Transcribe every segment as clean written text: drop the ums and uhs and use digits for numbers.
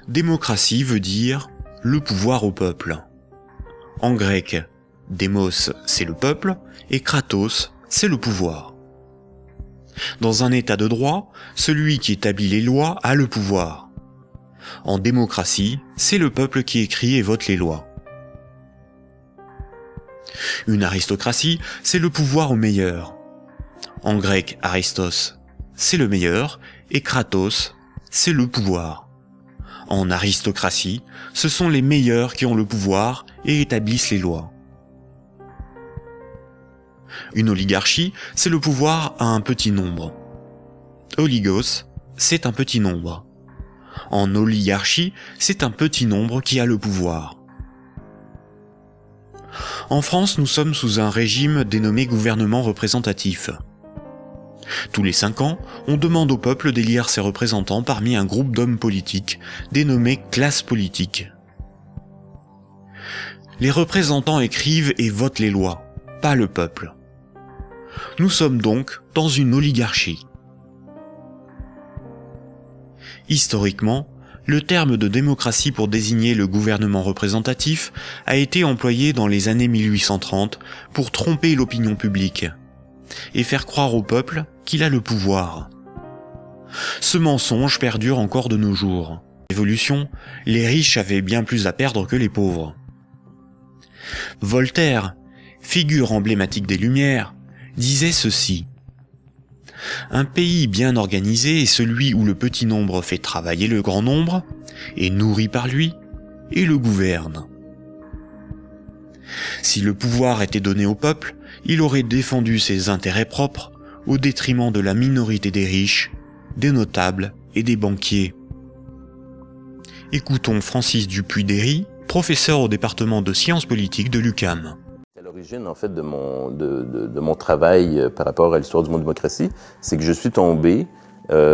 Démocratie veut dire le pouvoir au peuple. En grec, démos c'est le peuple et kratos c'est le pouvoir. Dans un état de droit, celui qui établit les lois a le pouvoir. En démocratie, c'est le peuple qui écrit et vote les lois. Une aristocratie, c'est le pouvoir au meilleur. En grec, aristos, c'est le meilleur, et kratos, c'est le pouvoir. En aristocratie, ce sont les meilleurs qui ont le pouvoir et établissent les lois. Une oligarchie, c'est le pouvoir à un petit nombre. Oligos, c'est un petit nombre. En oligarchie, c'est un petit nombre qui a le pouvoir. En France, nous sommes sous un régime dénommé gouvernement représentatif. Tous les 5 ans, on demande au peuple d'élire ses représentants parmi un groupe d'hommes politiques, dénommé classe politique. Les représentants écrivent et votent les lois, pas le peuple. Nous sommes donc dans une oligarchie. Historiquement, le terme de démocratie pour désigner le gouvernement représentatif a été employé dans les années 1830 pour tromper l'opinion publique et faire croire au peuple qu'il a le pouvoir. Ce mensonge perdure encore de nos jours. L'évolution, les riches avaient bien plus à perdre que les pauvres. Voltaire, figure emblématique des Lumières, disait ceci: un pays bien organisé est celui où le petit nombre fait travailler le grand nombre, est nourri par lui, et le gouverne. Si le pouvoir était donné au peuple, il aurait défendu ses intérêts propres au détriment de la minorité des riches, des notables et des banquiers. Écoutons Francis Dupuy-Derry, professeur au département de sciences politiques de l'UQAM. À l'origine, en fait, de mon travail par rapport à l'histoire du mot démocratie, c'est que je suis tombé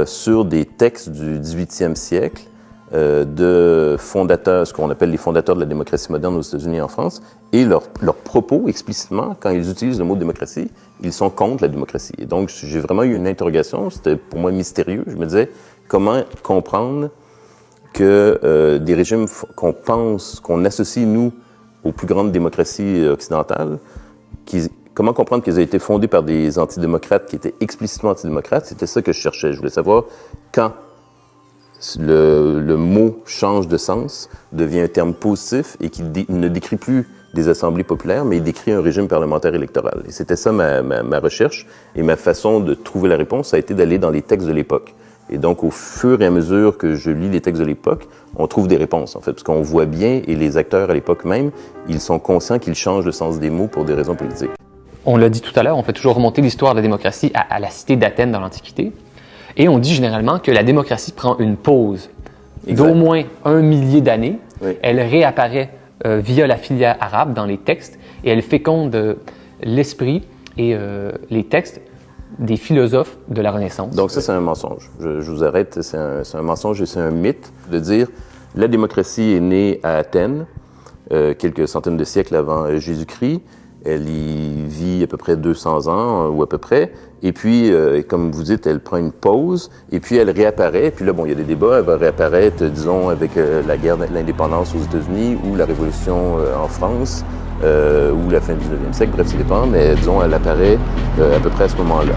sur des textes du 18e siècle de fondateurs, ce qu'on appelle les fondateurs de la démocratie moderne aux États-Unis et en France, et leurs propos, explicitement, quand ils utilisent le mot démocratie, ils sont contre la démocratie. Et donc, j'ai vraiment eu une interrogation, c'était pour moi mystérieux. Je me disais, comment comprendre que des régimes qu'on associe, nous, aux plus grandes démocraties occidentales, comment comprendre qu'ils aient été fondés par des antidémocrates qui étaient explicitement antidémocrates? C'était ça que je cherchais. Je voulais savoir quand le mot change de sens, devient un terme positif et qu'il ne décrit plus des assemblées populaires, mais il décrit un régime parlementaire électoral. Et c'était ça ma recherche, et ma façon de trouver la réponse, ça a été d'aller dans les textes de l'époque. Et donc, au fur et à mesure que je lis les textes de l'époque, on trouve des réponses, en fait, parce qu'on voit bien, et les acteurs à l'époque même, ils sont conscients qu'ils changent le sens des mots pour des raisons politiques. On l'a dit tout à l'heure, on fait toujours remonter l'histoire de la démocratie à la cité d'Athènes dans l'Antiquité. Et on dit généralement que la démocratie prend une pause d'au moins 1 millier d'années. Oui. Elle réapparaît via la filière arabe dans les textes et elle féconde l'esprit et les textes des philosophes de la Renaissance. Donc ça, c'est un mensonge. Je vous arrête, c'est un mensonge et c'est un mythe de dire la démocratie est née à Athènes quelques centaines de siècles avant Jésus-Christ. Elle y vit à peu près 200 ans, ou à peu près. Et puis, comme vous dites, elle prend une pause, et puis elle réapparaît. Puis là, bon, il y a des débats. Elle va réapparaître, disons, avec la guerre de l'indépendance aux États-Unis, ou la Révolution en France, ou la fin du 19e siècle. Bref, ça dépend, mais disons, elle apparaît à peu près à ce moment-là.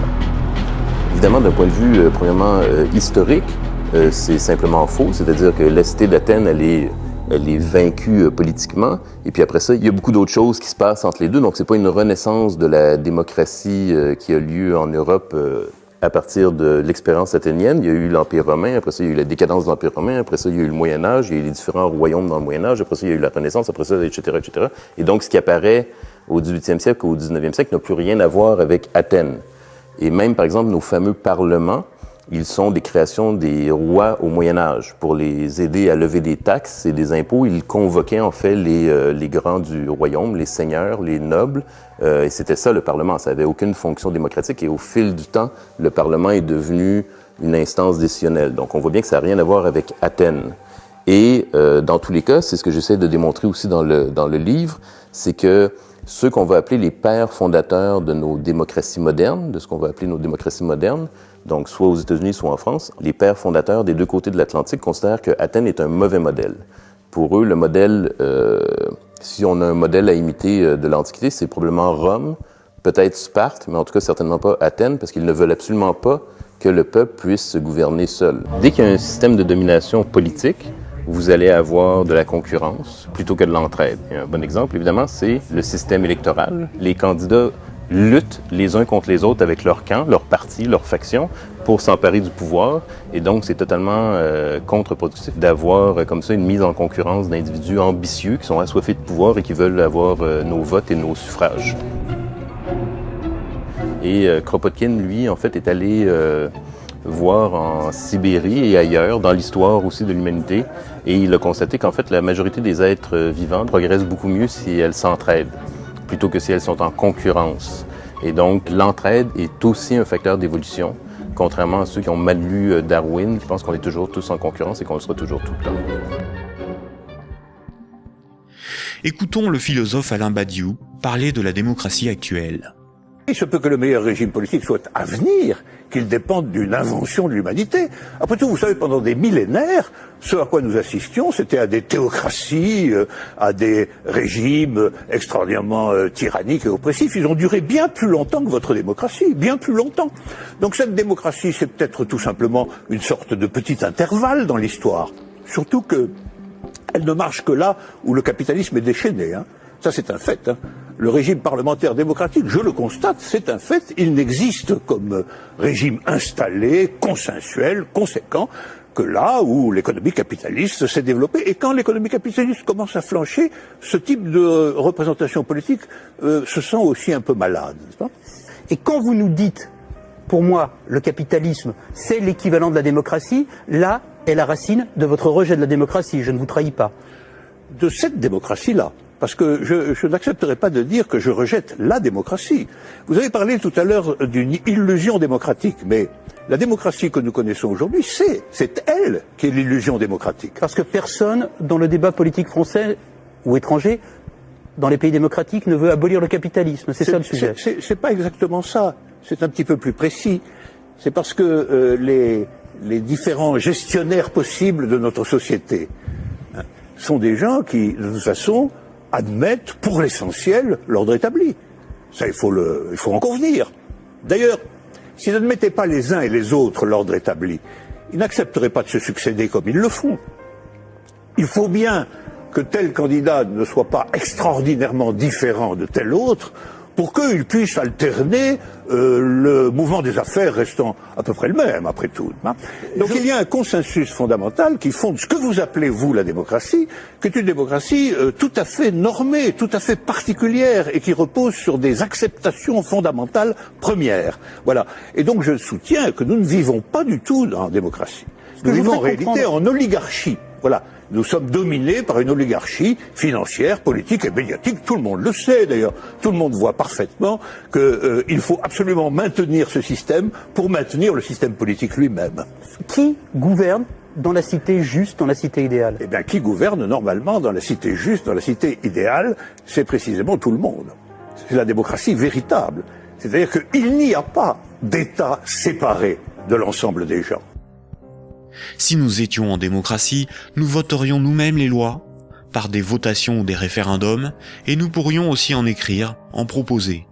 Évidemment, d'un point de vue, premièrement, historique, c'est simplement faux. C'est-à-dire que la cité d'Athènes, elle est vaincue politiquement. Et puis après ça, il y a beaucoup d'autres choses qui se passent entre les deux. Donc, c'est pas une renaissance de la démocratie qui a lieu en Europe à partir de l'expérience athénienne. Il y a eu l'Empire romain, après ça, il y a eu la décadence de l'Empire romain, après ça, il y a eu le Moyen-Âge, il y a eu les différents royaumes dans le Moyen-Âge, après ça, il y a eu la Renaissance, après ça, etc., etc. Et donc, ce qui apparaît au 18e siècle ou au 19e siècle n'a plus rien à voir avec Athènes. Et même, par exemple, nos fameux parlements, ils sont des créations des rois au Moyen-Âge. Pour les aider à lever des taxes et des impôts, ils convoquaient en fait les grands du royaume, les seigneurs, les nobles, et c'était ça le Parlement. Ça n'avait aucune fonction démocratique et au fil du temps, le Parlement est devenu une instance décisionnelle. Donc on voit bien que ça n'a rien à voir avec Athènes. Et dans tous les cas, c'est ce que j'essaie de démontrer aussi dans le livre, c'est que ceux qu'on va appeler les pères fondateurs de nos démocraties modernes, de ce qu'on va appeler nos démocraties modernes, donc soit aux États-Unis, soit en France, les pères fondateurs des deux côtés de l'Atlantique considèrent que Athènes est un mauvais modèle. Pour eux, le modèle, si on a un modèle à imiter de l'Antiquité, c'est probablement Rome, peut-être Sparte, mais en tout cas certainement pas Athènes, parce qu'ils ne veulent absolument pas que le peuple puisse se gouverner seul. Dès qu'il y a un système de domination politique, vous allez avoir de la concurrence plutôt que de l'entraide. Et un bon exemple, évidemment, c'est le système électoral. Les candidats luttent les uns contre les autres avec leur camp, leur parti, leur faction, pour s'emparer du pouvoir. Et donc, c'est totalement contre-productif d'avoir comme ça une mise en concurrence d'individus ambitieux qui sont assoiffés de pouvoir et qui veulent avoir nos votes et nos suffrages. Et Kropotkin, lui, en fait, est allé voir en Sibérie et ailleurs, dans l'histoire aussi de l'humanité, et il a constaté qu'en fait, la majorité des êtres vivants progressent beaucoup mieux si elles s'entraident, plutôt que si elles sont en concurrence. Et donc, l'entraide est aussi un facteur d'évolution, contrairement à ceux qui ont mal lu Darwin, qui pensent qu'on est toujours tous en concurrence et qu'on le sera toujours tout le temps. Écoutons le philosophe Alain Badiou parler de la démocratie actuelle. Il se peut que le meilleur régime politique soit à venir, qu'il dépende d'une invention de l'humanité. Après tout, vous savez, pendant des millénaires, ce à quoi nous assistions, c'était à des théocraties, à des régimes extraordinairement tyranniques et oppressifs. Ils ont duré bien plus longtemps que votre démocratie, bien plus longtemps. Donc cette démocratie, c'est peut-être tout simplement une sorte de petit intervalle dans l'histoire. Surtout que elle ne marche que là où le capitalisme est déchaîné, hein. Ça, c'est un fait, hein. Le régime parlementaire démocratique, je le constate, c'est un fait. Il n'existe comme régime installé, consensuel, conséquent, que là où l'économie capitaliste s'est développée. Et quand l'économie capitaliste commence à flancher, ce type de représentation politique se sent aussi un peu malade, n'est-ce pas ? Et quand vous nous dites, pour moi, le capitalisme, c'est l'équivalent de la démocratie, là est la racine de votre rejet de la démocratie, je ne vous trahis pas. De cette démocratie-là. Parce que je n'accepterai pas de dire que je rejette la démocratie. Vous avez parlé tout à l'heure d'une illusion démocratique, mais la démocratie que nous connaissons aujourd'hui, c'est elle qui est l'illusion démocratique. Parce que personne, dans le débat politique français ou étranger, dans les pays démocratiques, ne veut abolir le capitalisme. C'est ça le sujet. C'est pas exactement ça. C'est un petit peu plus précis. C'est parce que les différents gestionnaires possibles de notre société sont des gens qui, de toute façon, admettent pour l'essentiel l'ordre établi. Ça, il faut en convenir. D'ailleurs, s'ils n'admettaient pas les uns et les autres l'ordre établi, ils n'accepteraient pas de se succéder comme ils le font. Il faut bien que tel candidat ne soit pas extraordinairement différent de tel autre pour qu'ils puissent alterner le mouvement des affaires restant à peu près le même, après tout. Hein. Donc il y a un consensus fondamental qui fonde ce que vous appelez, vous, la démocratie, qui est une démocratie tout à fait normée, tout à fait particulière, et qui repose sur des acceptations fondamentales premières. Voilà. Et donc je soutiens que nous ne vivons pas du tout en démocratie. Nous vivons en réalité en oligarchie. Voilà. Nous sommes dominés par une oligarchie financière, politique et médiatique. Tout le monde le sait d'ailleurs. Tout le monde voit parfaitement qu'il faut absolument maintenir ce système pour maintenir le système politique lui-même. Qui gouverne dans la cité juste, dans la cité idéale ? Eh bien, qui gouverne normalement dans la cité juste, dans la cité idéale, c'est précisément tout le monde. C'est la démocratie véritable. C'est-à-dire qu'il n'y a pas d'État séparé de l'ensemble des gens. Si nous étions en démocratie, nous voterions nous-mêmes les lois, par des votations ou des référendums, et nous pourrions aussi en écrire, en proposer.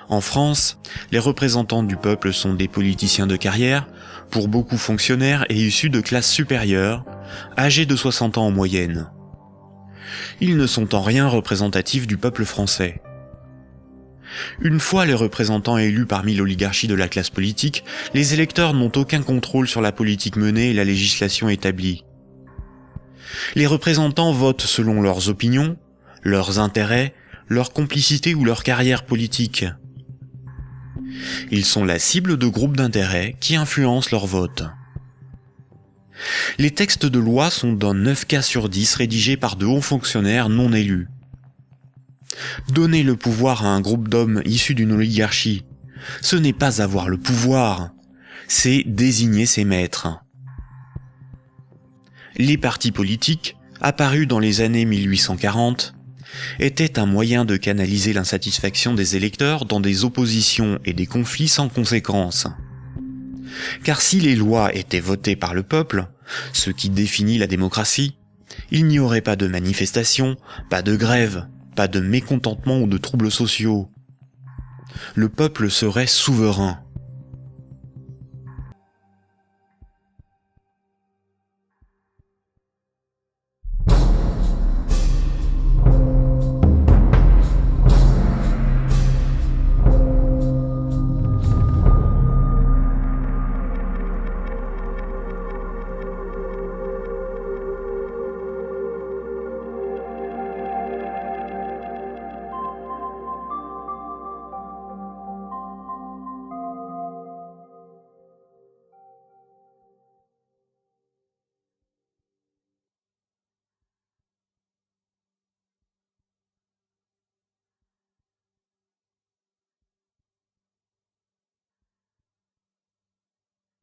En France, les représentants du peuple sont des politiciens de carrière, pour beaucoup fonctionnaires et issus de classes supérieures, âgés de 60 ans en moyenne. Ils ne sont en rien représentatifs du peuple français. Une fois les représentants élus parmi l'oligarchie de la classe politique, les électeurs n'ont aucun contrôle sur la politique menée et la législation établie. Les représentants votent selon leurs opinions, leurs intérêts, leur complicité ou leur carrière politique. Ils sont la cible de groupes d'intérêts qui influencent leur vote. Les textes de loi sont dans 9 cas sur 10 rédigés par de hauts fonctionnaires non élus. Donner le pouvoir à un groupe d'hommes issus d'une oligarchie, ce n'est pas avoir le pouvoir, c'est désigner ses maîtres. Les partis politiques, apparus dans les années 1840, était un moyen de canaliser l'insatisfaction des électeurs dans des oppositions et des conflits sans conséquences. Car si les lois étaient votées par le peuple, ce qui définit la démocratie, il n'y aurait pas de manifestations, pas de grèves, pas de mécontentement ou de troubles sociaux. Le peuple serait souverain.